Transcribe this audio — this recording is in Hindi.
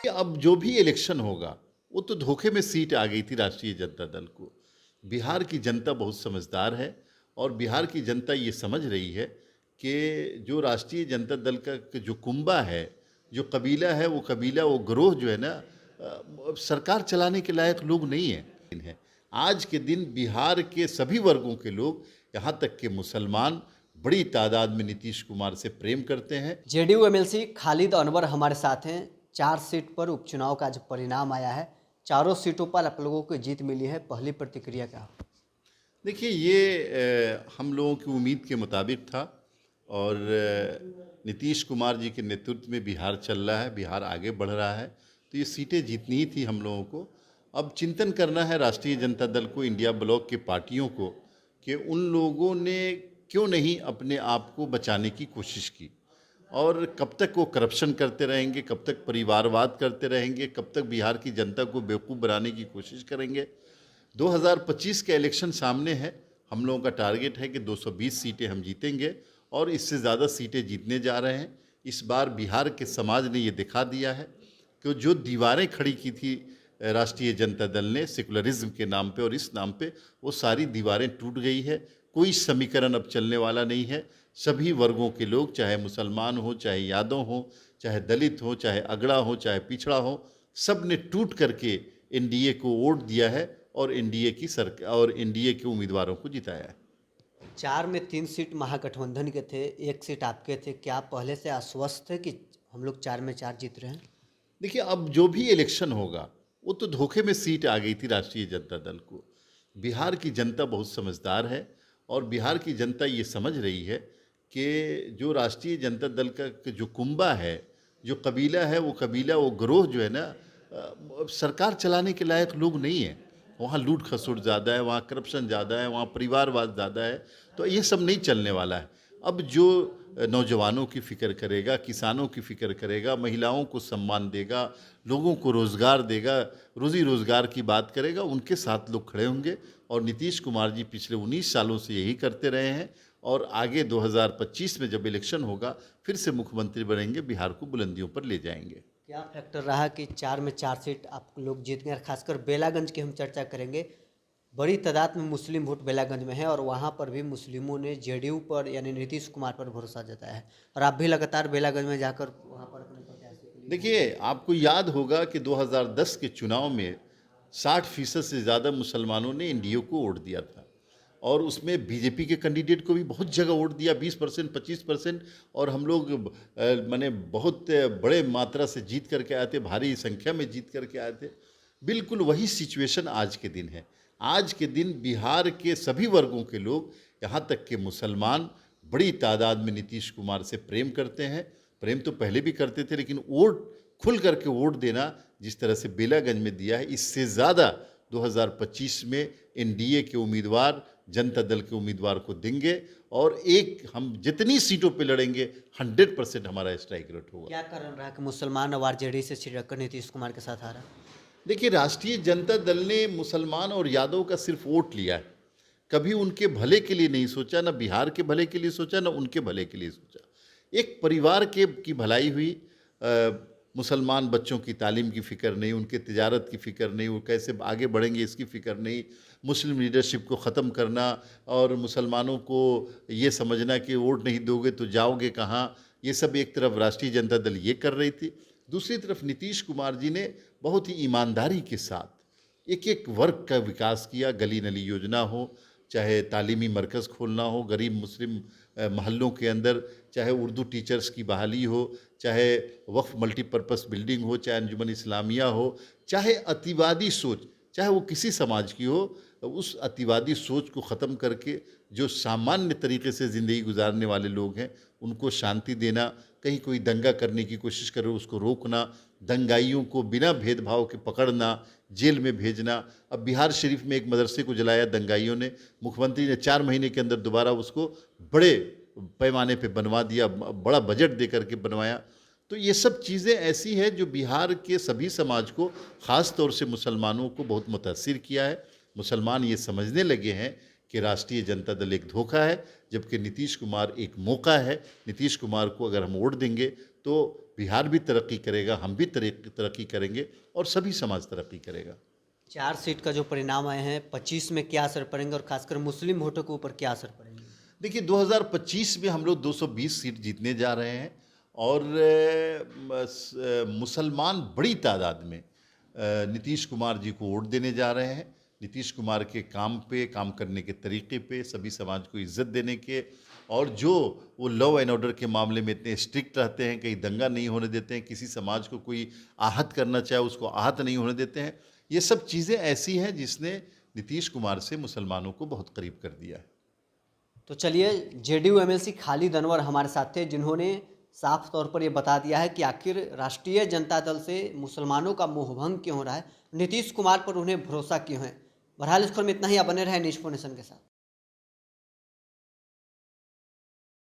अब जो भी इलेक्शन होगा वो तो धोखे में सीट आ गई थी राष्ट्रीय जनता दल को। बिहार की जनता बहुत समझदार है और बिहार की जनता ये समझ रही है कि जो राष्ट्रीय जनता दल का जो कुंबा है, जो कबीला है, वो कबीला, वो गिरोह जो है ना, सरकार चलाने के लायक लोग नहीं है। आज के दिन बिहार के सभी वर्गों के लोग, यहाँ तक के मुसलमान, बड़ी तादाद में नीतीश कुमार से प्रेम करते हैं। जेडीयू एमएलसी खालिद अनवर हमारे साथ हैं। 4 सीट पर उपचुनाव का जो परिणाम आया है, चारों सीटों पर आप लोगों को जीत मिली है। पहली प्रतिक्रिया क्या? देखिए, ये हम लोगों की उम्मीद के मुताबिक था और नीतीश कुमार जी के नेतृत्व में बिहार चल रहा है, बिहार आगे बढ़ रहा है, तो ये सीटें जीतनी ही थी हम लोगों को। अब चिंतन करना है राष्ट्रीय जनता दल को, इंडिया ब्लॉक के पार्टियों को, कि उन लोगों ने क्यों नहीं अपने आप को बचाने की कोशिश की और कब तक वो करप्शन करते रहेंगे, कब तक परिवारवाद करते रहेंगे, कब तक बिहार की जनता को बेवकूफ़ बनाने की कोशिश करेंगे। 2025 का इलेक्शन सामने है। हम लोगों का टारगेट है कि 220 सीटें हम जीतेंगे और इससे ज़्यादा सीटें जीतने जा रहे हैं। इस बार बिहार के समाज ने ये दिखा दिया है कि जो दीवारें खड़ी की थी राष्ट्रीय जनता दल ने सेकुलरिज्म के नाम पे और इस नाम पे, वो सारी दीवारें टूट गई है। कोई समीकरण अब चलने वाला नहीं है। सभी वर्गों के लोग, चाहे मुसलमान हो, चाहे यादव हो, चाहे दलित हो, चाहे अगड़ा हो, चाहे पिछड़ा हो, सब ने टूट करके एनडीए को वोट दिया है और एनडीए की सरकार और एनडीए के उम्मीदवारों को जिताया है। 4 में 3 सीट महागठबंधन के थे, 1 सीट आपके थे। क्या आप पहले से आश्वस्त थे कि हम लोग 4 में 4 जीत रहे हैं? देखिए, अब जो भी इलेक्शन होगा वो तो धोखे में सीट आ गई थी राष्ट्रीय जनता दल को। बिहार की जनता बहुत समझदार है और बिहार की जनता ये समझ रही है कि जो राष्ट्रीय जनता दल का जो कुंबा है, जो कबीला है, वो कबीला, वो गिरोह जो है ना, सरकार चलाने के लायक लोग नहीं है। वहाँ लूट खसोट ज़्यादा है, वहाँ करप्शन ज़्यादा है, वहाँ परिवारवाद ज़्यादा है, तो ये सब नहीं चलने वाला है। अब जो नौजवानों की फ़िक्र करेगा, किसानों की फ़िक्र करेगा, महिलाओं को सम्मान देगा, लोगों को रोज़गार देगा, रोज़ी रोज़गार की बात करेगा, उनके साथ लोग खड़े होंगे। और नीतीश कुमार जी पिछले 19 सालों से यही करते रहे हैं और आगे 2025 में जब इलेक्शन होगा फिर से मुख्यमंत्री बनेंगे, बिहार को बुलंदियों पर ले जाएंगे। क्या फैक्टर रहा कि 4 में 4 सीट आप लोग जीत गए? खासकर बेलागंज की हम चर्चा करेंगे। बड़ी तादाद में मुस्लिम वोट बेलागंज में है और वहाँ पर भी मुस्लिमों ने जेडीयू पर यानी नीतीश कुमार पर भरोसा जताया है और आप भी लगातार बेलागंज में जाकर वहाँ पर अपने प्रत्याशी के लिए। देखिए, आपको याद होगा कि 2010 के चुनाव में 60% से ज़्यादा मुसलमानों ने एनडीए को वोट दिया था और उसमें बीजेपी के कैंडिडेट को भी बहुत जगह वोट दिया, 20%, 25%। और हम लोग माने बहुत बड़े मात्रा से जीत करके आए थे, भारी संख्या में जीत करके आए थे। बिल्कुल वही सिचुएशन आज के दिन है। आज के दिन बिहार के सभी वर्गों के लोग, यहाँ तक के मुसलमान, बड़ी तादाद में नीतीश कुमार से प्रेम करते हैं। प्रेम तो पहले भी करते थे, लेकिन वोट खुल करके वोट देना जिस तरह से बेलागंज में दिया है, इससे ज़्यादा 2025 में एनडीए के उम्मीदवार जनता दल के उम्मीदवार को देंगे और हम जितनी सीटों पे लड़ेंगे 100% हमारा स्ट्राइक रेट होगा। क्या कारण रहा कि मुसलमान अवार जेडीयू से छिड़कर नीतीश कुमार के साथ आ रहा? देखिए, राष्ट्रीय जनता दल ने मुसलमान और यादव का सिर्फ वोट लिया है, कभी उनके भले के लिए नहीं सोचा, ना बिहार के भले के लिए सोचा, ना उनके भले के लिए सोचा। एक परिवार की भलाई हुई। मुसलमान बच्चों की तालीम की फ़िक्र नहीं, उनके तिजारत की फ़िक्र नहीं, वो कैसे आगे बढ़ेंगे इसकी फ़िक्र नहीं, मुस्लिम लीडरशिप को ख़त्म करना और मुसलमानों को ये समझना कि वोट नहीं दोगे तो जाओगे कहाँ, ये सब एक तरफ राष्ट्रीय जनता दल ये कर रही थी। दूसरी तरफ नीतीश कुमार जी ने बहुत ही ईमानदारी के साथ एक एक वर्ग का विकास किया। गली नली योजना हो, चाहे तालीमी मरकज़ खोलना हो गरीब मुस्लिम मोहल्लों के अंदर, चाहे उर्दू टीचर्स की बहाली हो, चाहे वक्फ मल्टीपर्पज़ बिल्डिंग हो, चाहे अंजुमन इस्लामिया हो, चाहे अतिवादी सोच, चाहे वो किसी समाज की हो, उस अतिवादी सोच को ख़त्म करके जो सामान्य तरीके से ज़िंदगी गुजारने वाले लोग हैं उनको शांति देना, कहीं कोई दंगा करने की कोशिश करे उसको रोकना, दंगाइयों को बिना भेदभाव के पकड़ना, जेल में भेजना। अब बिहार शरीफ में एक मदरसे को जलाया दंगाइयों ने, मुख्यमंत्री ने 4 महीने के अंदर दोबारा उसको बड़े पैमाने पे बनवा दिया, बड़ा बजट दे करके बनवाया। तो ये सब चीज़ें ऐसी हैं जो बिहार के सभी समाज को, ख़ास तौर से मुसलमानों को बहुत मुतासिर किया है। मुसलमान ये समझने लगे हैं कि राष्ट्रीय जनता दल एक धोखा है, जबकि नीतीश कुमार एक मौका है। नीतीश कुमार को अगर हम वोट देंगे तो बिहार भी तरक्की करेगा, हम भी तरक्की करेंगे और सभी समाज तरक्की करेगा। 4 सीट का जो परिणाम आए हैं 25 में क्या असर पड़ेंगे और खासकर मुस्लिम वोटों के ऊपर क्या असर पड़ेंगे? देखिए 2025 में हम लोग 220 सीट जीतने जा रहे हैं और मुसलमान बड़ी तादाद में नीतीश कुमार जी को वोट देने जा रहे हैं। नीतीश कुमार के काम पे, काम करने के तरीके पे, सभी समाज को इज्जत देने के, और जो वो लॉ एंड ऑर्डर के मामले में इतने स्ट्रिक्ट रहते हैं, कहीं दंगा नहीं होने देते हैं, किसी समाज को कोई आहत करना चाहे उसको आहत नहीं होने देते हैं। ये सब चीज़ें ऐसी हैं जिसने नीतीश कुमार से मुसलमानों को बहुत करीब कर दिया है। तो चलिए, जेडीयू एमएलसी खालिद अनवर हमारे साथ थे, जिन्होंने साफ तौर पर ये बता दिया है कि आखिर राष्ट्रीय जनता दल से मुसलमानों का मोहभंग क्यों हो रहा है, नीतीश कुमार पर उन्हें भरोसा क्यों है। बहरहाल इस खबर में इतना ही। आप बने रहे न्यूज़ 4 नेशन के साथ।